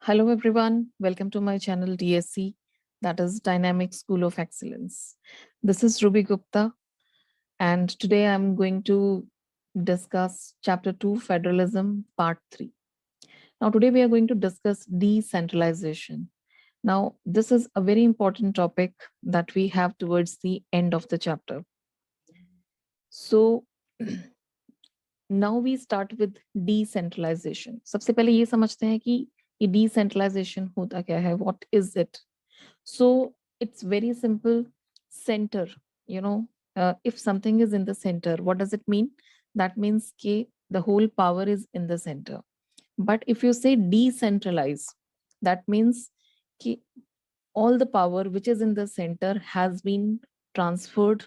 Hello everyone, welcome to my channel DSC, that is Dynamic School of Excellence. This is Ruby Gupta, and today I'm going to discuss Chapter 2 Federalism Part 3. Now, today we are going to discuss decentralization. Now, this is a very important topic that we have towards the end of the chapter. So, now we start with decentralization. सबसे पहले ये समझते हैं कि ये decentralization होता क्या है, what is it? So it's very simple. Center, if something is in the center, what does it mean? That means the whole power is in the center. But if you say decentralize, that means ki all the power which is in the center has been transferred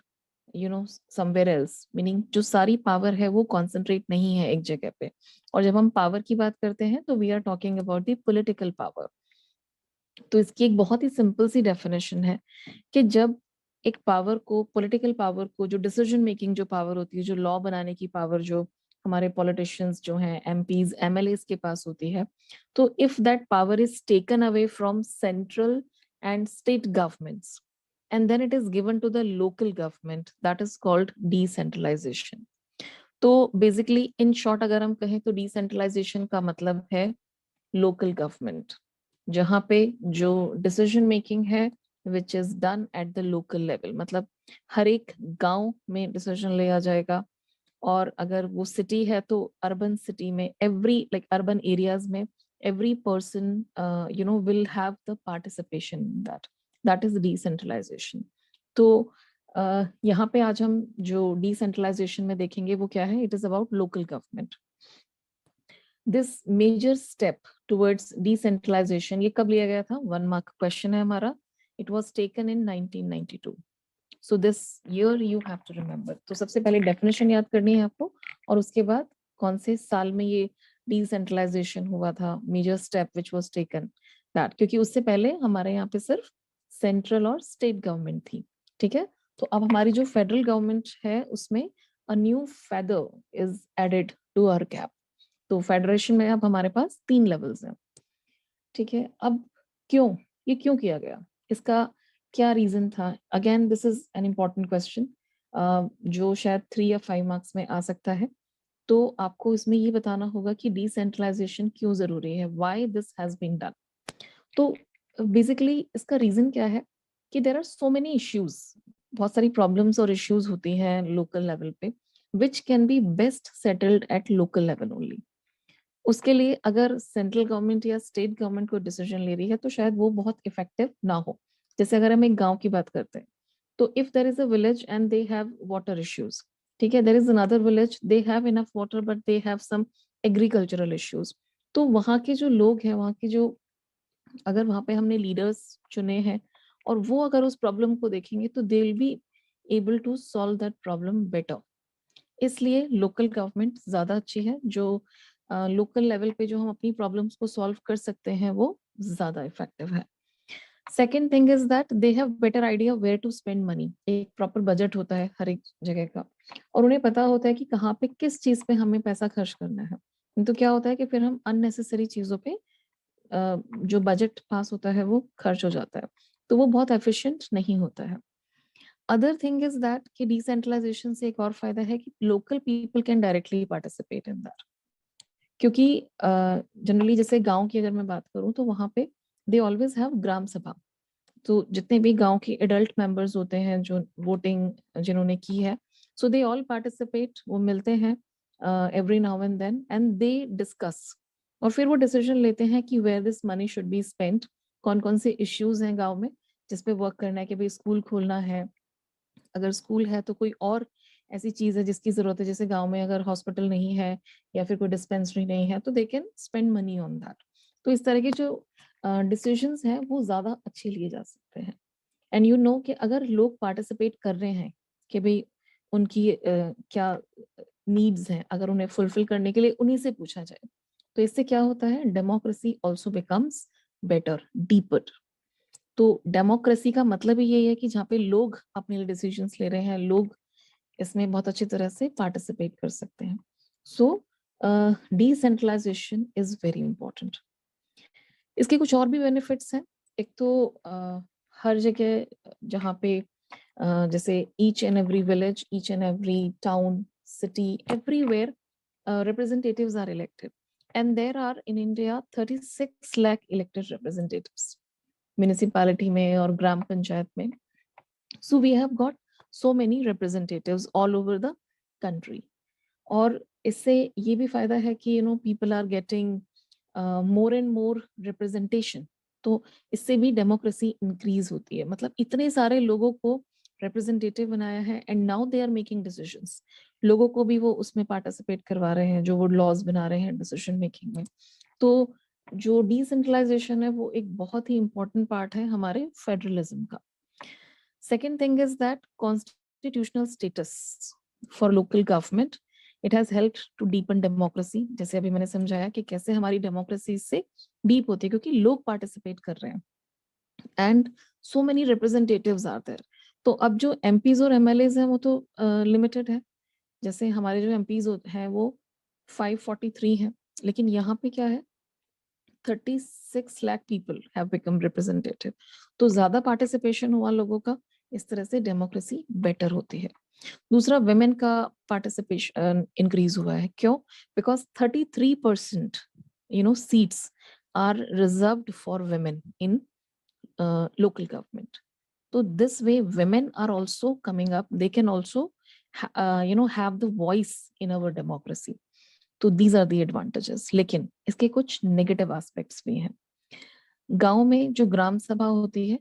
somewhere else, meaning जो सारी power है वो concentrate नहीं है एक जगह पे. और जब हम पावर की बात करते हैं तो we are talking about the political power. तो इसकी एक बहुत ही सिंपल सी डेफिनेशन है कि जब एक पावर को, पॉलिटिकल पावर को, जो डिसीजन मेकिंग जो पावर होती है, जो लॉ बनाने की पावर जो हमारे पॉलिटिशियंस जो हैं, एमपीज एमएलएस के पास होती है, तो if that power is taken away from central and state governments and then it is given to the local government, that is called decentralization. तो basically in short अगर हम कहें तो decentralization का मतलब है local government, जहाँ पे जो डिसीजन मेकिंग है which is done at the local level, मतलब हर एक गांव में डिसीजन लिया जाएगा. और अगर वो सिटी है तो अर्बन सिटी में, एवरी लाइक अर्बन एरियाज में every person will have the participation in that is decentralization. तो यहाँ पे आज हम जो decentralization में देखेंगे वो क्या है, it is about local government. This major step towards decentralisation, ये कब लिया गया था? 1 मार्क क्वेश्चन है हमारा. It was taken in 1992. So this year you have to remember. तो सबसे पहले डेफिनेशन याद करनी है आपको, और उसके बाद कौन से साल में ये डिसेंट्रलाइजेशन हुआ था, major step which was taken that, क्योंकि उससे पहले हमारे यहाँ पे सिर्फ सेंट्रल और स्टेट गवर्नमेंट थी. ठीक है, तो अब हमारी जो फेडरल गवर्नमेंट है उसमें a new feather is added to our cap. तो फेडरेशन में अब हमारे पास 3 लेवल्स हैं. ठीक है, अब ये क्यों किया गया, इसका क्या रीजन था? Again this is an important question जो शायद 3 या 5 मार्क्स में आ सकता है. तो आपको इसमें ये बताना होगा कि डिसेंट्रलाइजेशन क्यों जरूरी है, why this has been done. तो बेसिकली इसका रीजन क्या है कि there are so many issues, बहुत सारी प्रॉब्लम्स और इश्यूज होती हैं लोकल लेवल पे, which can be best settled at local level only. उसके लिए अगर सेंट्रल गवर्नमेंट या स्टेट गवर्नमेंट को डिसीजन ले रही है तो शायद वो बहुत इफेक्टिव ना हो. जैसे अगर हम एक गांव की बात करते हैं तो if there is a village and they have water issues, ठीक है, there is another village they have enough water but they have some agricultural issues. तो वहाँ के जो लोग हैं, वहाँ के जो, अगर वहाँ पे हमने लीडर्स चुने हैं और वो अगर उस प्रॉब्लम को देखेंगे तो they will be able to solve that problem better. इसलिए लोकल गवर्नमेंट ज्यादा अच्छी है. जो लोकल लेवल पे जो हम अपनी प्रॉब्लम्स को सॉल्व कर सकते हैं वो ज्यादा इफेक्टिव है. Second thing is that they have better idea where to spend money. एक प्रॉपर बजट होता है हर एक जगह का, और उन्हें पता होता है कि कहाँ पे किस चीज पे हमें पैसा खर्च करना है. तो क्या होता है कि फिर हम अननेसेसरी चीजों पे जो बजट पास होता है वो खर्च हो जाता है, तो वो बहुत एफिशिएंट नहीं होता है. अदर थिंग इज दैट कि डिसेंट्रलाइजेशन से एक और फायदा है कि local people can directly participate in that. क्योंकि जनरली जैसे गांव की अगर मैं बात करूं तो वहां पे दे ऑलवेज हैव ग्राम सभा. तो जितने भी गांव के एडल्ट मेंबर्स होते हैं जो वोटिंग जिन्होंने की है, सो दे ऑल पार्टिसिपेट, वो मिलते हैं every now and they discuss, और फिर वो डिसीजन लेते हैं कि where this money should be spent, कौन कौन से इश्यूज हैं गांव में जिसपे वर्क करना है, कि भाई स्कूल खोलना है, अगर स्कूल है तो कोई और ऐसी चीज है जिसकी जरूरत है, जैसे गांव में अगर हॉस्पिटल नहीं है या फिर कोई डिस्पेंसरी नहीं है तो they can spend money on that. तो इस तरह के जो डिसीजंस हैं वो ज्यादा अच्छे लिए जा सकते हैं. एंड यू नो कि अगर लोग पार्टिसिपेट कर रहे हैं कि भाई उनकी क्या नीड्स हैं, अगर उन्हें फुलफिल करने के लिए उन्हीं से पूछा जाए, तो इससे क्या होता है, democracy also becomes better, deeper. तो डेमोक्रेसी का मतलब ही यही है कि जहाँ पे लोग अपने लिए डिसीजंस ले रहे हैं, लोग इसमें बहुत अच्छी तरह से पार्टिसिपेट कर सकते हैं. सो डिसेंट्रलाइजेशन इज वेरी इंपॉर्टेंट. इसके कुछ और भी बेनिफिट्स हैं। एक तो हर जगह जहाँ पे जैसे each and every village, each and every town, city, everywhere representatives are elected, and there are in India 36 lakh elected representatives municipality में और ग्राम पंचायत में. So we have got so many representatives all over the country. और इससे ये भी फायदा है कि people are getting more and more representation. तो इससे भी डेमोक्रेसी इंक्रीज होती है. मतलब इतने सारे लोगों को रिप्रेजेंटेटिव बनाया है and now they are making decisions. लोगों को भी वो उसमें पार्टिसिपेट करवा रहे हैं जो वो लॉज बना रहे हैं डिसीजन मेकिंग में. तो जो डिसेंट्रलाइजेशन है वो एक बहुत ही इंपॉर्टेंट पार्ट है हमारे फेडरलिज्म का. Second thing is that constitutional status for local government. It has helped to deepen democracy. जैसे अभी मैंने समझाया कि कैसे हमारी डेमोक्रेसी से डीप होती है क्योंकि लोग पार्टिसिपेट कर रहे हैं and so many representatives are there. तो अब जो एमपीज और एमएलएज हैं वो तो लिमिटेड है. जैसे हमारे जो एमपीज हैं वो 543 हैं, लेकिन यहाँ पे क्या है 36 lakh people have become representative. तो ज्यादा पार्टिसिपेशन हुआ लोगों का, इस तरह से डेमोक्रेसी बेटर होती है. दूसरा, वुमेन का पार्टिसिपेशन इंक्रीज हुआ है. क्यों? Because 33% seats are reserved for women in local government. So this way women are also coming up. They can also have the voice in our democracy. तो these are the advantages. लेकिन इसके कुछ negative aspects भी हैं. गांव में जो ग्राम सभा होती है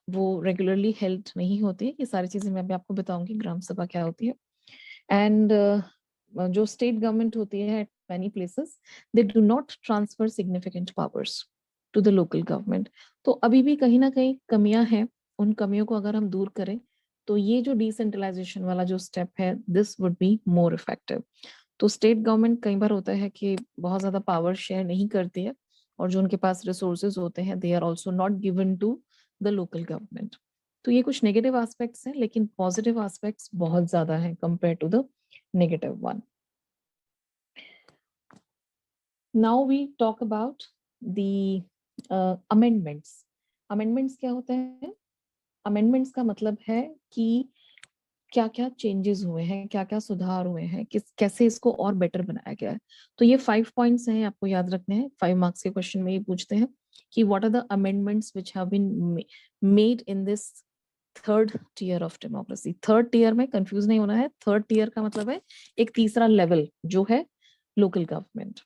वो रेगुलरली हेल्ड नहीं होती है. ये सारी चीजें मैं अभी आपको बताऊंगी ग्राम सभा क्या होती है. एंड जो स्टेट गवर्नमेंट होती है at many places they do not transfer significant powers to the local government. तो अभी भी कहीं ना कहीं कमियां हैं. उन कमियों को अगर हम दूर करें तो ये जो डिसेंट्रलाइजेशन वाला जो स्टेप है this would be more effective. तो स्टेट गवर्नमेंट कई बार होता है कि बहुत ज्यादा पावर शेयर नहीं करती है और जो उनके पास रिसोर्सेज होते हैं they are also not given to the local government. तो ये कुछ नेगेटिव एस्पेक्ट्स हैं, लेकिन पॉजिटिव एस्पेक्ट्स बहुत ज्यादा हैं compare to the negative one. Now we talk about the amendments. Amendments क्या होते हैं? अमेंडमेंट्स का मतलब है कि क्या क्या चेंजेस हुए हैं, क्या क्या सुधार हुए हैं, कैसे इसको और बेटर बनाया गया है. तो ये 5 पॉइंट्स हैं, आपको याद रखने हैं. 5 मार्क्स के क्वेश्चन में ये पूछते हैं कि what are the amendments which have been made in this third tier of democracy. Third tier में कंफ्यूज नहीं होना है. थर्ड टीयर का मतलब है एक तीसरा लेवल जो है लोकल गवर्नमेंट.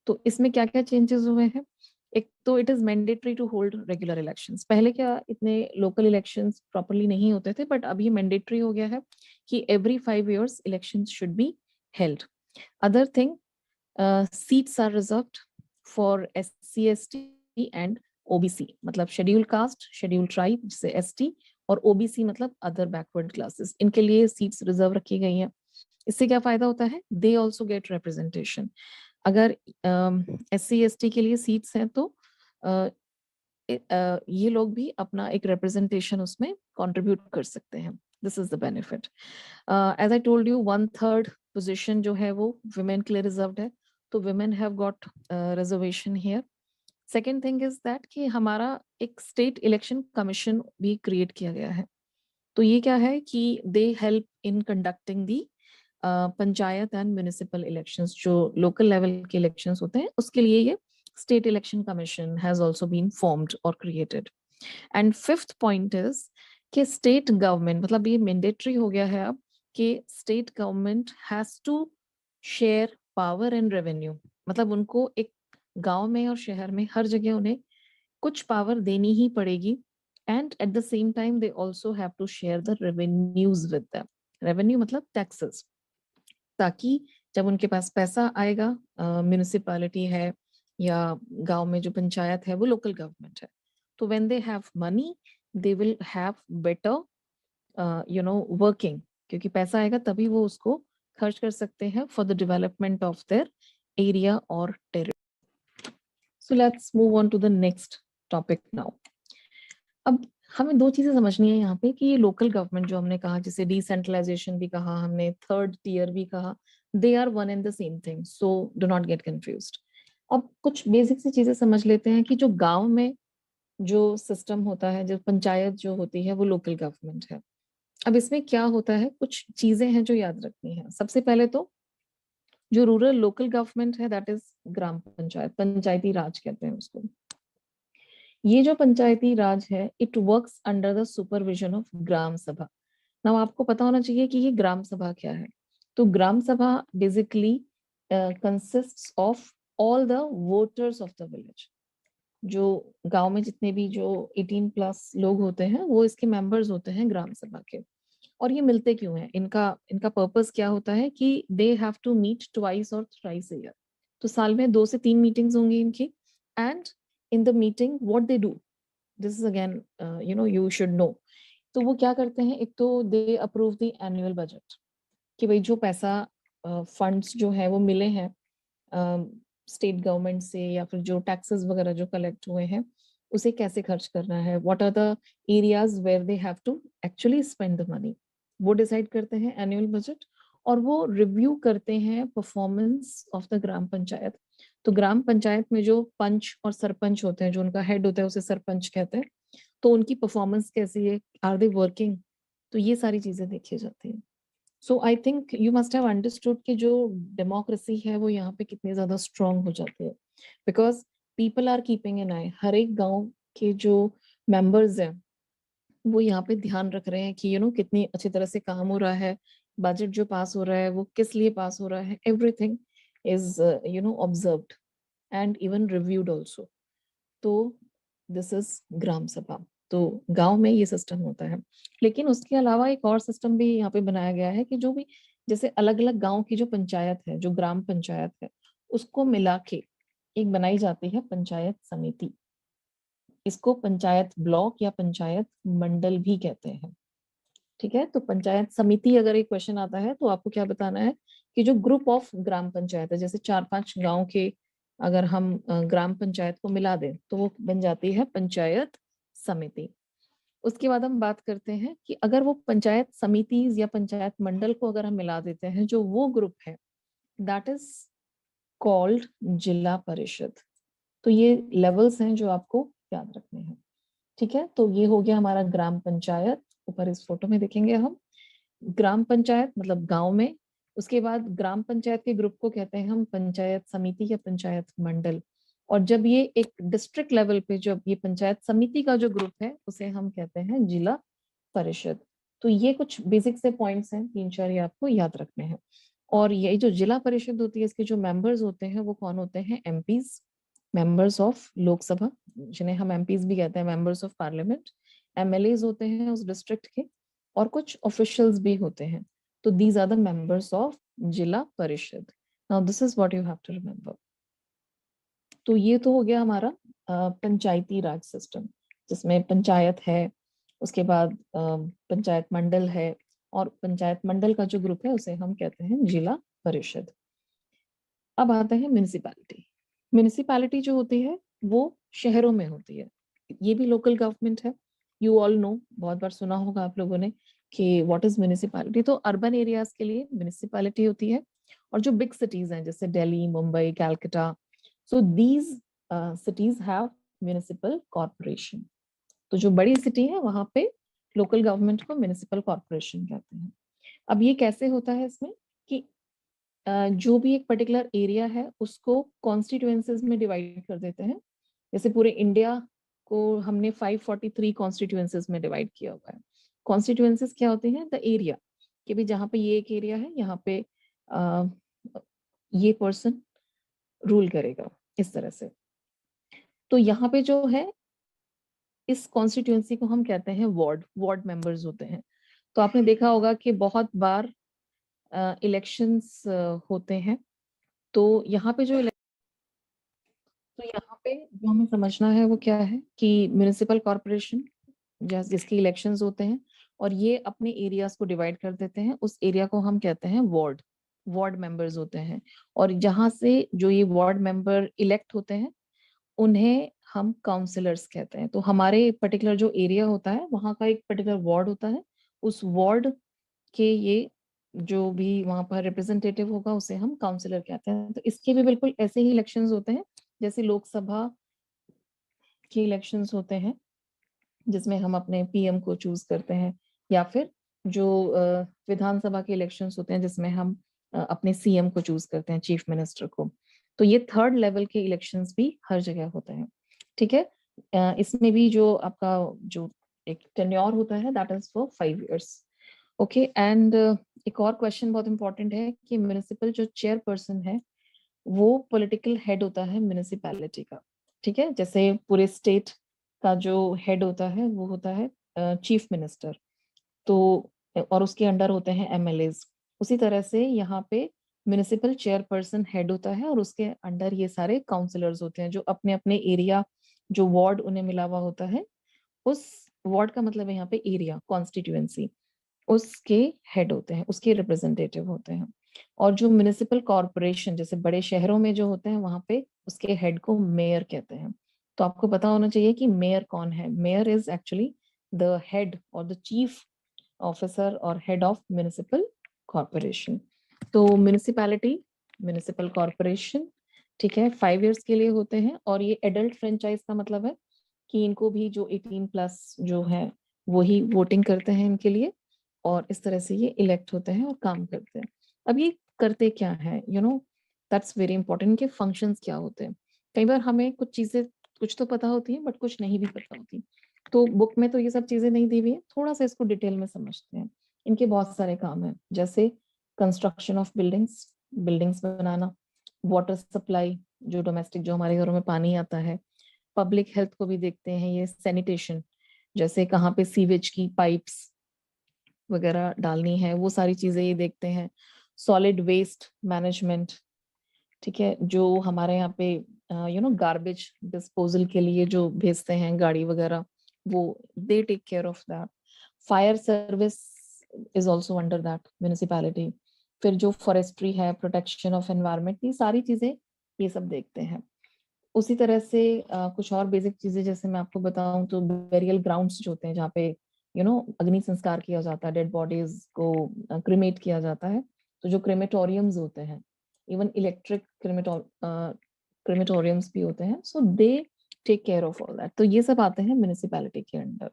तो इसमें क्या क्या चेंजेस हुए हैं? एक तो it is mandatory to hold regular elections. पहले क्या इतने लोकल इलेक्शंस प्रॉपर्ली नहीं होते थे, बट अब ये मैंडेटरी हो गया है कि every 5 years elections should be held. Other thing, seats are reserved for SC ST and OBC. मतलब शेड्यूल कास्ट, शेड्यूल ट्राइब जिसे ST, और OBC मतलब अदर बैकवर्ड क्लासेस. इनके लिए सीट्स रिजर्व रखी गई हैं. इससे क्या फायदा होता है? They also get representation. अगर SC ST के लिए सीट्स हैं तो ये लोग भी अपना एक रिप्रेजेंटेशन उसमें कंट्रीब्यूट कर सकते हैं. This is the benefit. As I told you 1/3 position जो है वो वुमेन के लिए रिजर्व्ड है. तो women have got reservation here. Second thing is that कि हमारा एक स्टेट इलेक्शन कमीशन भी क्रिएट किया गया है. तो ये क्या है कि they help in conducting the panchayat and municipal elections. जो लोकल लेवल के इलेक्शंस होते हैं उसके लिए ये state election commission has also been formed और created. And fifth point is कि स्टेट गवर्नमेंट, मतलब ये मैंडेटरी हो गया है अब कि state government has to share power and revenue. मतलब उनको एक गांव में और शहर में हर जगह उन्हें कुछ पावर देनी ही पड़ेगी. And at the same time they also have to share the revenues with them. Revenue मतलब टैक्सेस. ताकि जब उनके पास पैसा आएगा, म्यूनिसिपैलिटी है या गांव में जो पंचायत है वो लोकल गवर्नमेंट है, तो when they have money they will have better working. क्योंकि पैसा आएगा तभी वो उसको खर्च कर सकते हैं for the development of their area और territory. So let's move on to the next topic now. अब हमें दो चीजें समझनी है यहाँ पे कि ये लोकल गवर्नमेंट जो हमने कहा, जिसे डिसेंट्रलाइजेशन भी कहा हमने, थर्ड टीयर भी कहा, they are one and the same thing. So do not get confused. अब कुछ बेसिक सी चीजें समझ लेते हैं कि जो गांव में जो सिस्टम होता है, जो पंचायत जो होती है, वो लोकल गवर्नमेंट है। अब इसमें क्या होता है, कुछ चीजें हैं जो याद रखनी है। सबसे पहले तो जो रूरल लोकल गवर्नमेंट है, दैट इज ग्राम पंचायत, पंचायती राज कहते हैं उसको। ये जो पंचायती राज है, it works under the supervision of gram sabha. Now आपको पता होना चाहिए कि ये ग्राम सभा क्या है। तो ग्राम सभा basically consists of all the voters of the village. जो गांव में जितने भी जो 18 प्लस लोग होते हैं, वो इसके मेंबर्स होते हैं ग्राम सभा के। और ये मिलते क्यों हैं, इनका इनका पर्पस क्या होता है कि they have to meet twice और थ्राइस अ ईयर। तो साल में 2 से 3 मीटिंग्स होंगी इनकी। And in the meeting what they do, this is again you should know. तो वो क्या करते हैं, एक तो they approve the annual budget, कि भाई जो पैसा फंड्स जो है वो मिले हैं स्टेट गवर्नमेंट से, या फिर जो टैक्सेस वगैरह जो कलेक्ट हुए हैं, उसे कैसे खर्च करना है, what are the areas where they have to actually spend the money, वो डिसाइड करते हैं एनुअल बजट। और वो रिव्यू करते हैं performance of the gram panchayat. तो ग्राम पंचायत में जो पंच और सरपंच होते हैं, जो उनका हेड होता है उसे सरपंच कहते हैं, तो उनकी परफॉर्मेंस कैसी है, आर दे वर्किंग, तो ये सारी चीजें देखी जाती हैं। So I think you must have understood कि जो डेमोक्रेसी है वो यहाँ पे कितनी ज्यादा स्ट्रांग हो जाती है, because people are keeping an eye. हर एक गांव के जो मेंबर्स हैं, वो यहाँ पे ध्यान रख रहे हैं कि कितनी अच्छी तरह से काम हो रहा है, बजट जो पास हो रहा है वो किस लिए पास हो रहा है, everything is observed and even reviewed also. तो दिस इज ग्राम सभा। तो गांव में ये सिस्टम होता है। लेकिन उसके अलावा एक और सिस्टम भी यहाँ पे बनाया गया है कि जो भी जैसे अलग अलग गांव की जो पंचायत है, जो ग्राम पंचायत है, उसको मिला के एक बनाई जाती है पंचायत समिति। इसको पंचायत ब्लॉक या पंचायत मंडल भी कहते हैं। ठीक है, तो पंचायत समिति अगर एक क्वेश्चन आता है तो आपको क्या बताना है कि जो ग्रुप ऑफ ग्राम पंचायत है, जैसे 4-5 गांव के अगर हम ग्राम पंचायत को मिला दें तो वो बन जाती है पंचायत समिति। उसके बाद हम बात करते हैं कि अगर वो पंचायत समिति या पंचायत मंडल को अगर हम मिला देते हैं, जो वो ग्रुप है, दैट इज कॉल्ड जिला परिषद। तो ये लेवल्स हैं जो आपको याद रखने हैं। ठीक है, तो ये हो गया हमारा ग्राम पंचायत। ऊपर इस फोटो में देखेंगे हम ग्राम पंचायत मतलब गांव में। उसके बाद ग्राम पंचायत के ग्रुप को कहते हैं हम पंचायत समिति या पंचायत मंडल। और जब ये एक डिस्ट्रिक्ट लेवल पे जब ये पंचायत समिति का जो ग्रुप है, उसे हम कहते हैं जिला परिषद। तो ये कुछ बेसिक से पॉइंट्स हैं, 3-4 ये आपको याद रखने हैं। और ये जो जिला परिषद होती है, इसके जो मेंबर्स होते हैं वो कौन होते हैं, एमपीज, मेंबर्स ऑफ लोकसभा, जिन्हें हम एमपीज भी कहते हैं, मेंबर्स ऑफ पार्लियामेंट। एमएलएज होते हैं उस डिस्ट्रिक्ट के, और कुछ ऑफिशियल्स भी होते हैं। तो these are the members of Zila Parishad. Now this is what you have to remember. तो ये तो हो गया हमारा पंचायती राज सिस्टम, जिसमें पंचायत है, उसके बाद पंचायत मंडल है, और पंचायत मंडल का जो ग्रुप है उसे हम कहते हैं जिला परिषद। अब आते हैं म्यूनिसिपैलिटी। म्यूनिसिपैलिटी जो होती है वो शहरों में होती है। ये भी लोकल गवर्नमेंट है। यू ऑल नो, बहुत बार सुना होगा आप लोगों ने कि व्हाट इज म्यूनिसिपैलिटी। तो अर्बन एरियाज के लिए म्यूनिसिपैलिटी होती है। और जो बिग सिटीज हैं जैसे Delhi, Mumbai, Calcutta, so these cities have municipal corporation. तो जो बड़ी सिटी है वहां पे लोकल गवर्नमेंट को म्यूनिसिपल कॉर्पोरेशन कहते हैं। अब ये कैसे होता है इसमें कि जो भी एक पर्टिकुलर एरिया है उसको कॉन्स्टिट्यूएंसीज में डिवाइड कर देते हैं। जैसे पूरे इंडिया को हमने 543 कॉन्स्टिट्यूएंसीज में डिवाइड किया हुआ है। कॉन्स्टिट्यूएंसीज क्या होते हैं, द एरिया, कि भी जहाँ पे ये एक एरिया है, यहाँ पे आ, ये पर्सन रूल करेगा, इस तरह से। तो यहाँ पे जो है इस कॉन्स्टिट्यूएंसी को हम कहते हैं वार्ड, वार्ड मेंबर्स होते हैं। तो आपने देखा होगा कि बहुत बार इलेक्शंस होते हैं। तो यहाँ पे जो तो यहाँ पे जो हमें समझना है वो क्या है कि म्युनिसिपल कॉर्पोरेशन जिसके इलेक्शंस होते हैं, और ये अपने एरियाज को डिवाइड कर देते हैं। उस एरिया को हम कहते हैं वार्ड, वार्ड मेंबर्स होते हैं। और जहाँ से जो ये वार्ड मेंबर इलेक्ट होते हैं, उन्हें हम काउंसलर्स कहते हैं। तो हमारे पर्टिकुलर जो एरिया होता है वहाँ का एक पर्टिकुलर वार्ड होता है, उस वार्ड के ये जो भी वहां पर रिप्रेजेंटेटिव होगा उसे हम काउंसलर कहते हैं। तो इसके भी बिल्कुल ऐसे ही इलेक्शंस होते हैं जैसे लोकसभा के इलेक्शंस होते हैं जिसमें हम अपने पीएम को चूज करते हैं, या फिर जो विधानसभा के इलेक्शंस होते हैं जिसमें हम अपने सीएम को चूज करते हैं, चीफ मिनिस्टर को। तो ये थर्ड लेवल के इलेक्शंस भी हर जगह होते हैं, ठीक है। इसमें भी जो आपका जो एक टेन्योर होता है that is for 5 years। Okay, and एक और क्वेश्चन बहुत इंपॉर्टेंट है कि म्युनिसिपल जो चेयरपर्सन है वो पॉलिटिकल हेड होता है म्युनिसिपैलिटी का, ठीक है। जैसे पूरे स्टेट का जो हेड होता है वो होता है चीफ मिनिस्टर, तो और उसके अंडर होते हैं एमएलएज। उसी तरह से यहाँ पे म्युनिसिपल चेयरपर्सन हेड होता है और उसके अंडर ये सारे काउंसलर्स होते हैं जो अपने अपने एरिया, जो वार्ड उन्हें मिला हुआ होता है, उस वार्ड का मतलब है यहाँ पे एरिया, कॉन्स्टिट्यूएंसी, उसके हेड होते हैं, उसके रिप्रेजेंटेटिव होते हैं। और जो म्युनिसिपल कॉरपोरेशन जैसे बड़े शहरों में जो होते हैं वहां पे उसके हेड को मेयर कहते हैं। तो आपको पता होना चाहिए कि मेयर कौन है। Mayor is actually the head और द चीफ ऑफिसर और हेड ऑफ म्युनिसिपल कॉरपोरेशन। तो म्युनिसिपैलिटी, म्युनिसिपल कॉरपोरेशन, ठीक है, 5 years के लिए होते हैं। और ये एडल्ट फ्रेंचाइज का मतलब है कि इनको भी जो 18+ जो है वही वोटिंग करते हैं इनके लिए, और इस तरह से ये इलेक्ट होते हैं और काम करते हैं। अब ये करते क्या है, दैट्स वेरी इंपॉर्टेंट। इनके फंक्शंस क्या होते हैं। कई बार हमें कुछ चीजें कुछ तो पता होती हैं बट कुछ नहीं भी पता होती। तो बुक में तो ये सब चीजें नहीं दी हुई है, थोड़ा सा इसको डिटेल में समझते हैं। इनके बहुत सारे काम हैं, जैसे construction of buildings, buildings banana, water supply, जो डोमेस्टिक जो हमारे घरों में पानी आता है, पब्लिक हेल्थ को भी देखते हैं, ये सैनिटेशन, जैसे कहाँ पे सीवेज की पाइप्स वगैरह डालनी है वो सारी चीजें ये देखते हैं। सॉलिड वेस्ट मैनेजमेंट, ठीक है, जो हमारे यहाँ पे गार्बेज डिस्पोजल के लिए जो भेजते हैं गाड़ी वगैरह, वो they take care of that. Fire service is also under that municipality. फिर जो फॉरेस्ट्री है, प्रोटेक्शन ऑफ एनवायरमेंट, ये सारी चीजें ये सब देखते हैं। उसी तरह से कुछ और बेसिक चीजें जैसे मैं आपको बताऊं तो बेरियल ग्राउंड्स जो होते हैं जहाँ पे अग्नि संस्कार किया जाता है, डेड बॉडीज को क्रिमेट किया जाता है। तो जो क्रेमेटोरियम्स होते हैं, इवन इलेक्ट्रिक क्रेमेटोरियम्स भी होते हैं, so they take care of all that. तो ये सब आते हैं म्युनिसिपैलिटी के अंडर।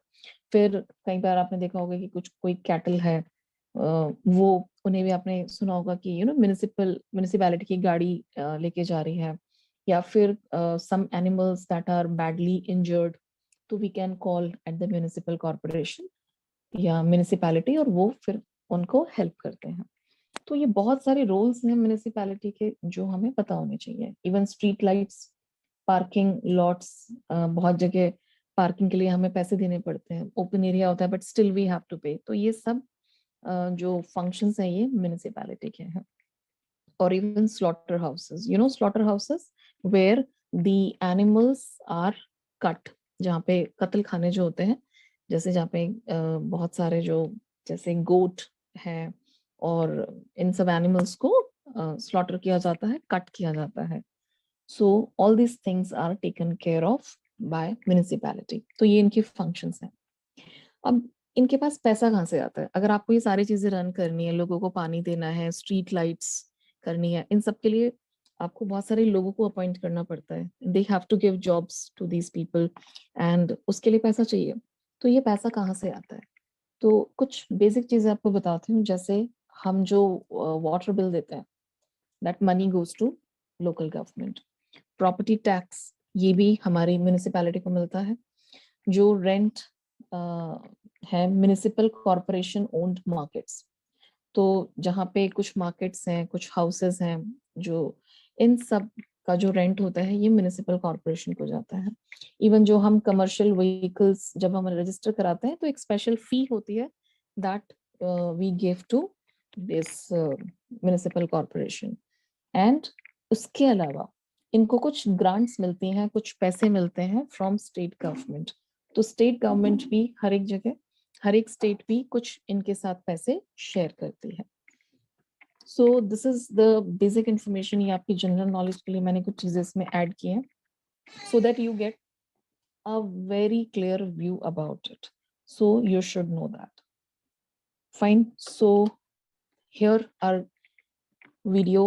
फिर कई बार आपने देखा होगा कि कुछ कोई कैटल है, वो उन्हें भी आपने सुना होगा कि म्युनिसिपैलिटी की गाड़ी लेके जा रही है, या फिर some animals that are badly injured, तो we can call at the municipal corporation या municipality, और वो फिर उनको हेल्प करते हैं। तो ये बहुत सारे रोल्स हैं म्युनिसिपैलिटी के जो हमें पता होने चाहिए। Even street lights, parking lots, बहुत जगह पार्किंग के लिए हमें पैसे देने पड़ते हैं, ओपन एरिया होता है but still we have to pay. तो ये सब जो फंक्शंस हैं ये म्युनिसिपैलिटी के हैं। or even slaughterhouses. Slaughterhouses where the animals are cut, जहाँ पे कत्ल खाने जो होते हैं, जैसे जहाँ पे बहुत सारे जो जैसे गोट है, और इन सब एनिमल्स को स्लॉटर किया जाता है, कट किया जाता है। So all these things are taken care of by municipality. तो ये इनकी फंक्शंस हैं। अब इनके पास पैसा कहाँ से आता है? अगर आपको ये सारी चीजें रन करनी है, लोगों को पानी देना है, स्ट्रीट लाइट्स करनी है, इन सब के लिए आपको बहुत सारे लोगों को अपॉइंट करना पड़ता है। They have to give jobs to these people, and उसके लिए पैसा चाहिए। तो ये पैसा कहाँ से आता है? तो कुछ बेसिक चीजें आपको बताती हूँ। जैसे हम जो वाटर बिल देते हैं, that money goes to local government. Property tax, ये भी हमारी म्युनिसिपैलिटी को मिलता है। जो रेंट है, म्युनिसिपल कॉरपोरेशन ओन्ड मार्केट्स, तो जहाँ पे कुछ मार्केट्स हैं, कुछ हाउसेस हैं, जो इन सब का जो रेंट होता है ये म्युनिसिपल कॉरपोरेशन को जाता है। इवन जो हम कमर्शियल व्हीकल्स जब हम रजिस्टर कराते हैं तो एक स्पेशल फी होती है that we give to this municipal corporation. And उसके अलावा इनको कुछ ग्रांट्स मिलती हैं, कुछ पैसे मिलते हैं फ्रॉम स्टेट गवर्नमेंट। तो स्टेट गवर्नमेंट भी हर एक जगह, हर एक स्टेट भी कुछ इनके साथ पैसे शेयर करती है। So this is the basic information. ये आपकी जनरल नॉलेज के लिए मैंने कुछ चीजें इसमें ऐड की हैं, so that you get a very clear view about it. So you should know that. Fine, so here our video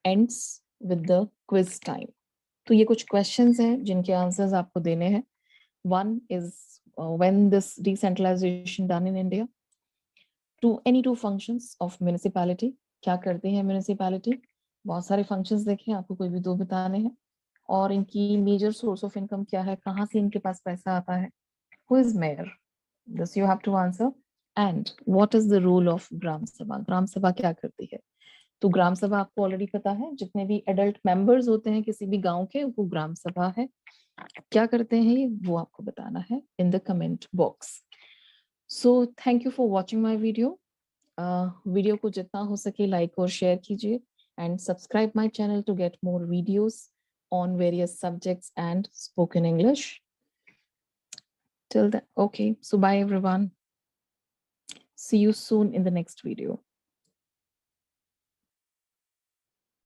ends with the quiz time. तो ये कुछ क्वेश्चंस हैं जिनके आंसर्स आपको देने हैं. One is when this decentralization done in India. Any two functions of municipality. क्या करती है municipality? बहुत सारे functions देखें, आपको कोई भी दो बताने हैं. और इनकी major source of income क्या है, कहाँ से इनके पास पैसा आता है? Who is mayor? This you have to answer. And what is the role of ग्राम सभा? ग्राम सभा क्या करती है? तो ग्राम सभा आपको ऑलरेडी पता है, जितने भी एडल्ट मेंबर्स होते हैं किसी भी गांव के, वो ग्राम सभा है. क्या करते हैं ये, वो आपको बताना है in the comment box. So thank you for watching my video. Video को जितना हो सके लाइक और शेयर कीजिए and subscribe my channel to get more videos on various subjects and spoken English. Till then, okay, so bye everyone. See you soon in the next video.